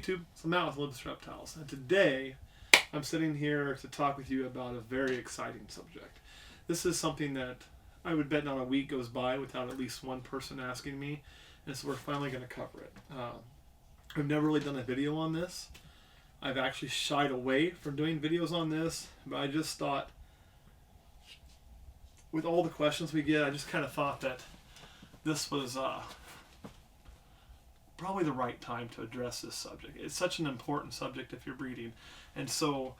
YouTube? So Matt with Olympus Reptiles. And today, I'm sitting here to talk with you about a very exciting subject. This is something that I would bet not a week goes by without at least one person asking me, and so we're finally going to cover it. I've never really done a video on this. I've actually shied away from doing videos on this, but I just thought, with all the questions we get, I just kind of thought that this was probably the right time to address this subject. It's such an important subject if you're breeding. And so,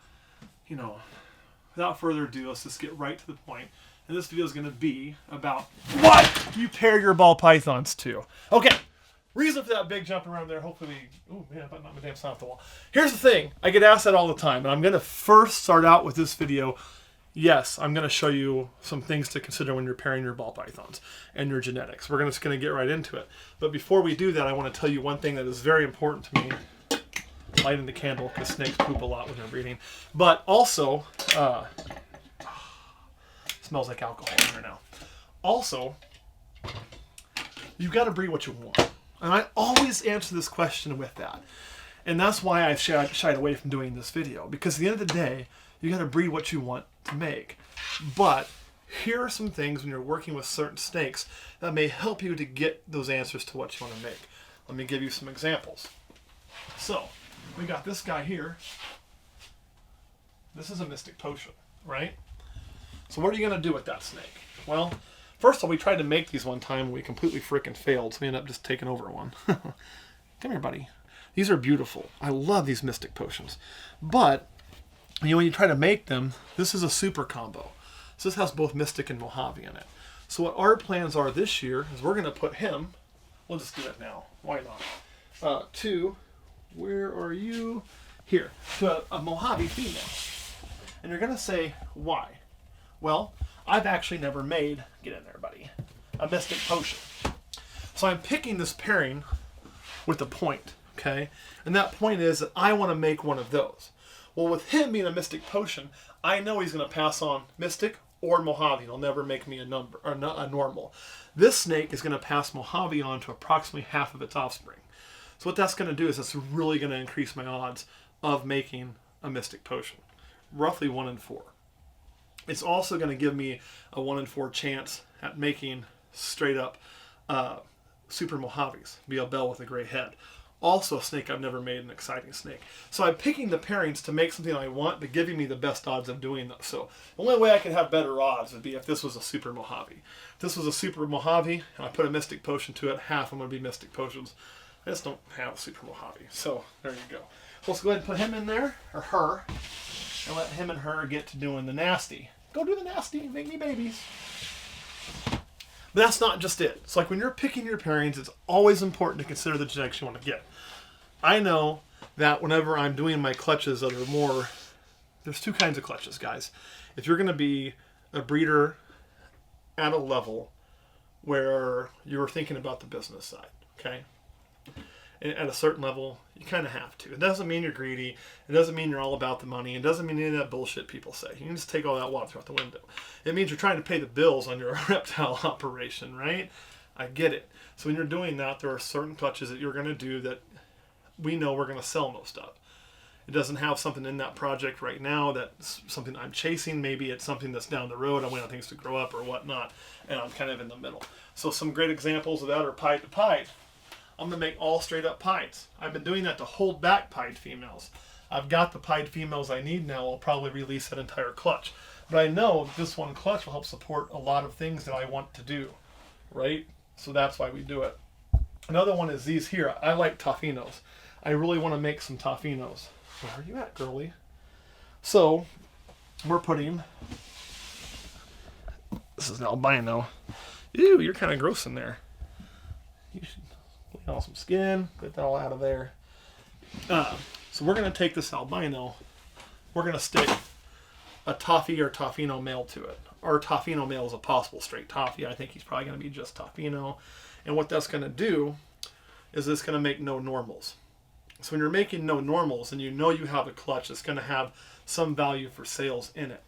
without further ado, let's just get right to the point. And this video is going to be about what you pair your ball pythons to. Okay, reason for that big jump around there. Hopefully, oh man, I knocked my damn sign off the wall. Here's the thing. I get asked that all the time. And I'm going to first start out with this video. Yes, I'm going to show you some things to consider when you're pairing your ball pythons and your genetics. We're just going to get right into it. But before we do that, I want to tell you one thing that is very important to me. Lighting the candle, because snakes poop a lot when they're breeding. But also, smells like alcohol in here now. Also, you've got to breed what you want. And I always answer this question with that. And that's why I've shied away from doing this video. Because at the end of the day, you got to breed what you want to make. But here are some things when you're working with certain snakes that may help you to get those answers to what you want to make. Let me give you some examples. So, we got this guy here. This is a Mystic Potion, right? So what are you going to do with that snake? Well, first of all, we tried to make these one time and we completely freaking failed, so we ended up just taking over one. Come here, buddy. These are beautiful. I love these Mystic Potions. But when you try to make them, this is a super combo. So this has both Mystic and Mojave in it. So what our plans are this year is we're going to put him, we'll just do it now, why not, where are you? Here, to a Mojave female. And you're going to say, why? Well, I've actually never made, get in there buddy, a Mystic Potion. So I'm picking this pairing with a point, okay? And that point is that I want to make one of those. Well, with him being a Mystic Potion, I know he's going to pass on Mystic or Mojave. He'll never make me a normal. This snake is going to pass Mojave on to approximately half of its offspring. So what that's going to do is it's really going to increase my odds of making a Mystic Potion. Roughly 1 in 4. It's also going to give me a 1 in 4 chance at making straight up Super Mojaves. Be a bell with a gray head. Also a snake I've never made, an exciting snake. So I'm picking the pairings to make something I want, but giving me the best odds of doing that. So the only way I could have better odds would be if this was a Super Mojave. If this was a Super Mojave, and I put a Mystic Potion to it, half of them would be Mystic Potions. I just don't have a Super Mojave. So there you go. So let's go ahead and put him in there, or her, and let him and her get to doing the nasty. Go do the nasty, make me babies. But that's not just it. It's like when you're picking your pairings, it's always important to consider the genetics you want to get. I know that whenever I'm doing my clutches that are more, there's 2 kinds of clutches, guys. If you're going to be a breeder at a level where you're thinking about the business side, okay? And at a certain level, you kind of have to. It doesn't mean you're greedy. It doesn't mean you're all about the money. It doesn't mean any of that bullshit people say. You can just take all that water out the window. It means you're trying to pay the bills on your reptile operation, right? I get it. So when you're doing that, there are certain clutches that you're going to do that we know we're going to sell most of. It doesn't have something in that project right now that's something I'm chasing. Maybe it's something that's down the road. I want things to grow up or whatnot, and I'm kind of in the middle. So some great examples of that are pied to pied. I'm going to make all straight up pieds. I've been doing that to hold back pied females. I've got the pied females I need now. I'll probably release that entire clutch. But I know that this one clutch will help support a lot of things that I want to do, right? So that's why we do it. Another one is these here. I like Toffinos. I really want to make some Toffinos. Where are you at, girly? So, we're putting... This is an albino. Ew, you're kind of gross in there. You should... All some skin, get that all out of there. So we're going to take this albino, we're going to stick a Toffee or Toffino male to it. Our Toffino male is a possible straight Toffee. I think he's probably going to be just Toffino. And what that's going to do is it's going to make no normals. So when you're making no normals and you know you have a clutch, it's going to have some value for sales in it.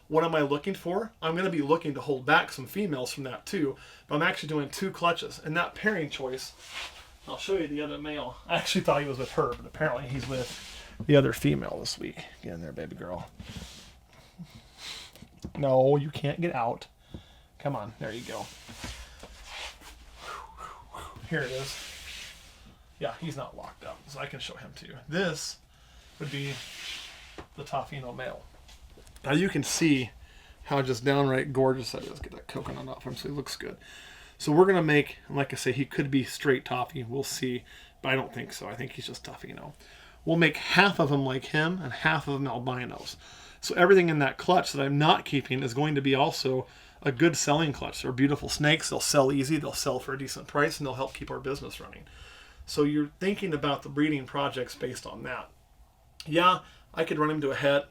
What am I looking for? I'm going to be looking to hold back some females from that too, but I'm actually doing 2 clutches. And that pairing choice I'll show you the other male. I actually thought he was with her, but apparently he's with the other female this week. Get in there, baby girl. No, you can't get out. Come on, there you go. Here it is. Yeah, he's not locked up, so I can show him to you. This would be the Tofino male. Now you can see how just downright gorgeous that is. Get that coconut off him so he looks good. So we're going to make, like I say, he could be straight Toffee. We'll see, but I don't think so. I think he's just Tofino. We'll make half of them like him and half of them albinos. So everything in that clutch that I'm not keeping is going to be also a good selling clutch. They're beautiful snakes. They'll sell easy. They'll sell for a decent price, and they'll help keep our business running. So you're thinking about the breeding projects based on that. Yeah, I could run him to a het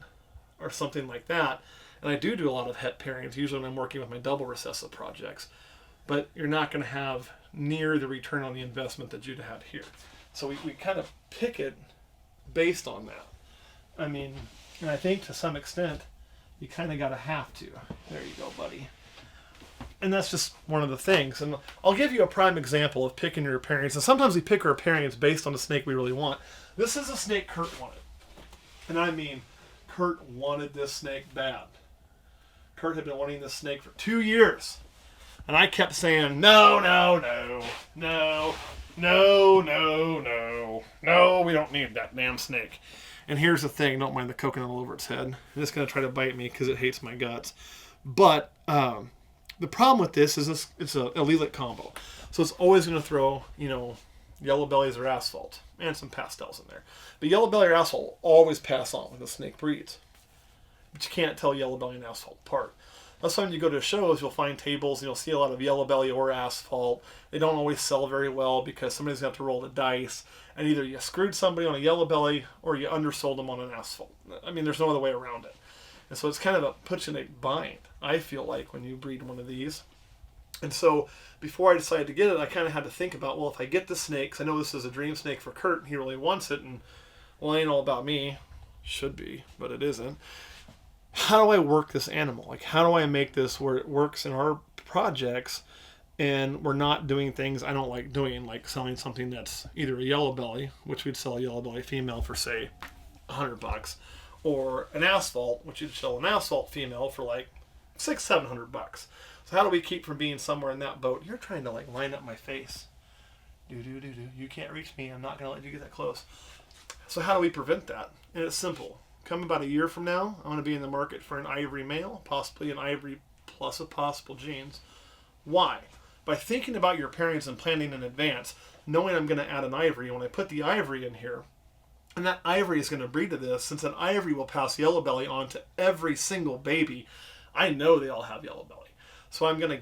or something like that. And I do a lot of het pairings, usually when I'm working with my double recessive projects. But you're not going to have near the return on the investment that you'd had here. So we kind of pick it based on that. I mean, and I think to some extent, you kind of got to have to. There you go, buddy. And that's just one of the things. And I'll give you a prime example of picking your pairings. And sometimes we pick our pairings based on the snake we really want. This is a snake Kurt wanted. And I mean, Kurt wanted this snake bad. Kurt had been wanting this snake for 2 years. And I kept saying, no, no, no, no, no, no, no, no, we don't need that damn snake. And here's the thing, don't mind the coconut all over its head. It's going to try to bite me because it hates my guts. But the problem with this is it's a allelic combo. So it's always going to throw, yellow bellies or asphalt. And some pastels in there. But yellow belly or asphalt will always pass on when the snake breeds. But you can't tell yellow belly and asphalt apart. That's why when you go to shows, you'll find tables, and you'll see a lot of yellow belly or asphalt. They don't always sell very well because somebody's going to have to roll the dice. And either you screwed somebody on a yellow belly or you undersold them on an asphalt. I mean, there's no other way around it. And so it's kind of puts you in a bind, I feel like, when you breed one of these. And so before I decided to get it, I kind of had to think about, well, if I get the snake, 'cause I know this is a dream snake for Kurt, and he really wants it, and, well, it ain't all about me. Should be, but it isn't. How do I work this animal? Like, how do I make this where it works in our projects and we're not doing things I don't like doing, like selling something that's either a yellow belly, which we'd sell a yellow belly female for, say, $100, or an asphalt, which you'd sell an asphalt female for like $600-700. So how do we keep from being somewhere in that boat? You're trying to like line up my face. You can't reach me. I'm not going to let you get that close. So how do we prevent that? And it's simple. Come about a year from now, I'm going to be in the market for an ivory male, possibly an ivory plus a possible genes. Why? By thinking about your pairings and planning in advance, knowing I'm going to add an ivory, when I put the ivory in here, and that ivory is going to breed to this, since an ivory will pass yellow belly on to every single baby, I know they all have yellow belly. So I'm going to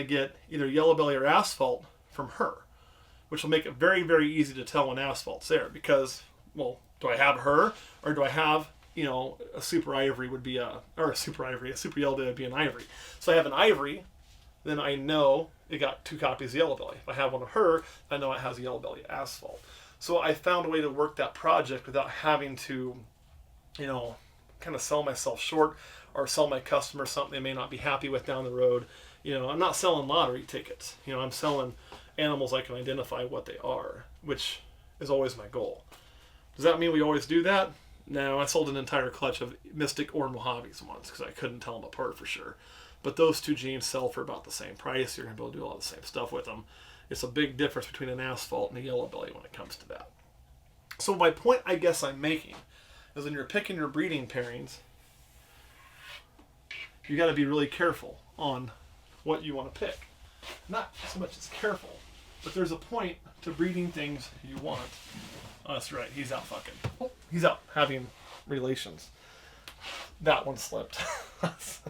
get either yellow belly or asphalt from her, which will make it very, very easy to tell when asphalt's there. Because, well, do I have her, or do I have, a super ivory would be a super yellow belly would be an ivory. So I have an ivory, then I know it got 2 copies of yellow belly. If I have one of her, I know it has a yellow belly asphalt. So I found a way to work that project without having to, kind of sell myself short or sell my customers something they may not be happy with down the road. I'm not selling lottery tickets. I'm selling animals I can identify what they are, which is always my goal. Does that mean we always do that? No, I sold an entire clutch of Mystic or Mojaves once because I couldn't tell them apart for sure. But those 2 genes sell for about the same price. You're going to be able to do a lot of the same stuff with them. It's a big difference between an asphalt and a yellow belly when it comes to that. So my point I guess I'm making is when you're picking your breeding pairings, you got to be really careful on what you want to pick. Not so much as careful, but there's a point to breeding things you want. Oh, that's right. He's out fucking. Oh, he's out having relations. That one slipped.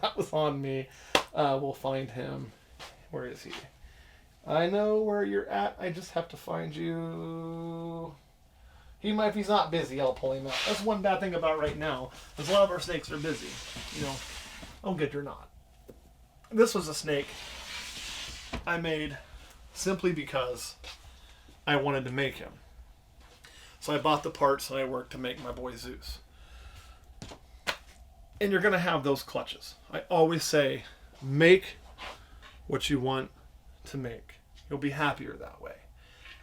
That was on me. We'll find him. Where is he? I know where you're at. I just have to find you. If he's not busy, I'll pull him out. That's one bad thing about right now, is a lot of our snakes are busy. Oh, good, you're not. This was a snake I made simply because I wanted to make him. So I bought the parts and I worked to make my boy Zeus. And you're going to have those clutches. I always say, make what you want to make. You'll be happier that way.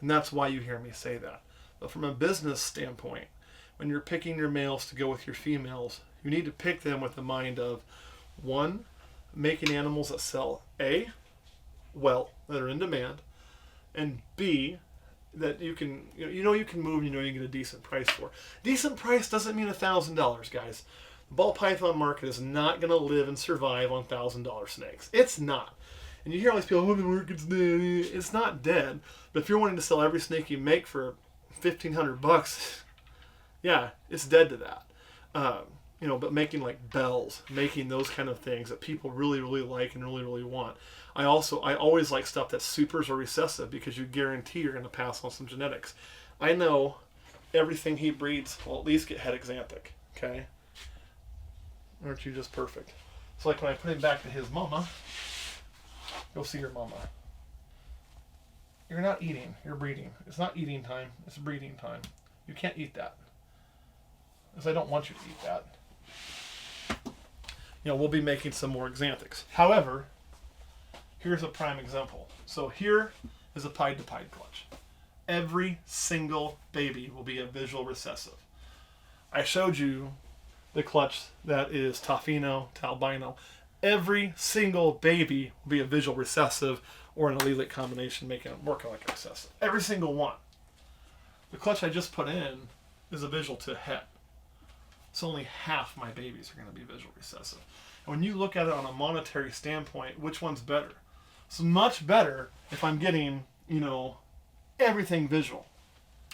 And that's why you hear me say that. But from a business standpoint, when you're picking your males to go with your females, you need to pick them with the mind of, one, making animals that sell, A, well, that are in demand, and B, that you can, you can move, you get a decent price for. Decent price doesn't mean $1,000, guys. The ball python market is not going to live and survive on $1,000 snakes. It's not. And you hear all these people, oh, the market's dead. It's not dead. But if you're wanting to sell every snake you make for $1,500, yeah, it's dead to that. But making like bells, making those kind of things that people really, really like and really, really want. I always like stuff that's supers or recessive because you guarantee you're going to pass on some genetics. I know everything he breeds will at least get het exanthic. Okay? Aren't you just perfect? So like when I put him back to his mama, go see your mama. You're not eating, you're breeding. It's not eating time, it's breeding time. You can't eat that. Because I don't want you to eat that. We'll be making some more exanthics. However, here's a prime example. So here is a pied to pied clutch. Every single baby will be a visual recessive. I showed you the clutch that is Tofino to albino. Every single baby will be a visual recessive or an allelic combination working like a recessive. Every single one. The clutch I just put in is a visual to het. So only half my babies are going to be visual recessive. And when you look at it on a monetary standpoint, which one's better? It's much better if I'm getting, everything visual.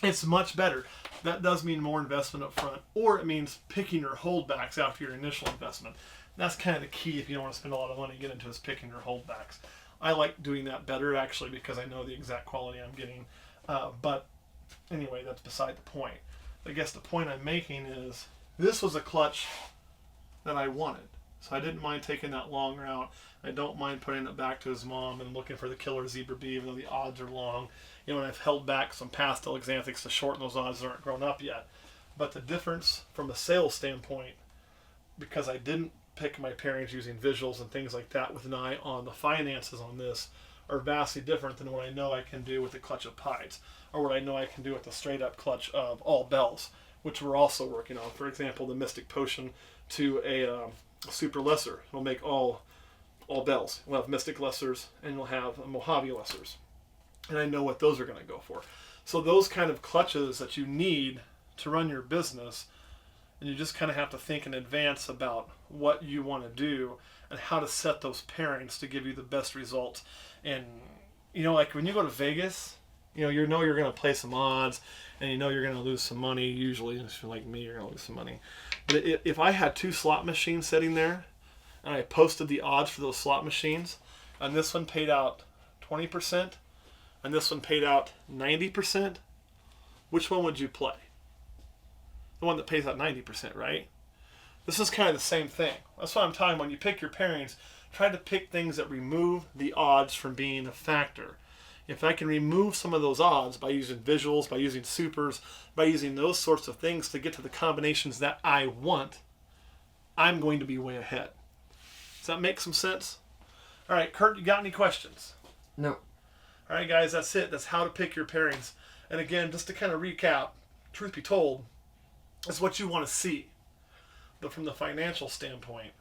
It's much better. That does mean more investment up front, or it means picking your holdbacks after your initial investment. That's kind of the key if you don't want to spend a lot of money to get into is picking your holdbacks. I like doing that better actually because I know the exact quality I'm getting. But anyway, that's beside the point. I guess the point I'm making is this was a clutch that I wanted. So I didn't mind taking that long route. I don't mind putting it back to his mom and looking for the killer zebra bee, even though the odds are long. And I've held back some pastel exanthics to shorten those odds that aren't grown up yet. But the difference from a sales standpoint, because I didn't pick my pairings using visuals and things like that with an eye on the finances on this, are vastly different than what I know I can do with the clutch of pieds, or what I know I can do with the straight up clutch of all bells, which we're also working on. For example, the Mystic Potion to a super lesser. It'll make all bells. We'll have Mystic Lessers and you'll have Mojave Lessers. And I know what those are going to go for. So those kind of clutches that you need to run your business, and you just kind of have to think in advance about what you want to do and how to set those pairings to give you the best results. And, like when you go to Vegas, you're going to play some odds and you're going to lose some money. Usually, if you're like me, you're going to lose some money. But if I had 2 slot machines sitting there and I posted the odds for those slot machines, and this one paid out 20% and this one paid out 90%, which one would you play? The one that pays out 90%, right? This is kind of the same thing. That's what I'm talking about. When you pick your pairings, try to pick things that remove the odds from being a factor. If I can remove some of those odds by using visuals, by using supers, by using those sorts of things to get to the combinations that I want, I'm going to be way ahead. Does that make some sense? All right, Kurt, you got any questions? No. All right, guys, that's it. That's how to pick your pairings. And again, just to kind of recap, truth be told, it's what you want to see. But from the financial standpoint,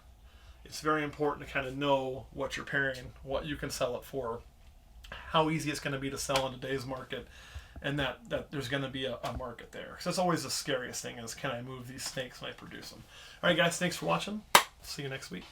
it's very important to kind of know what you're pairing, what you can sell it for, how easy it's going to be to sell in today's market, and that there's going to be a market there. Because that's always the scariest thing is, can I move these snakes when I produce them? All right, guys, thanks for watching. See you next week.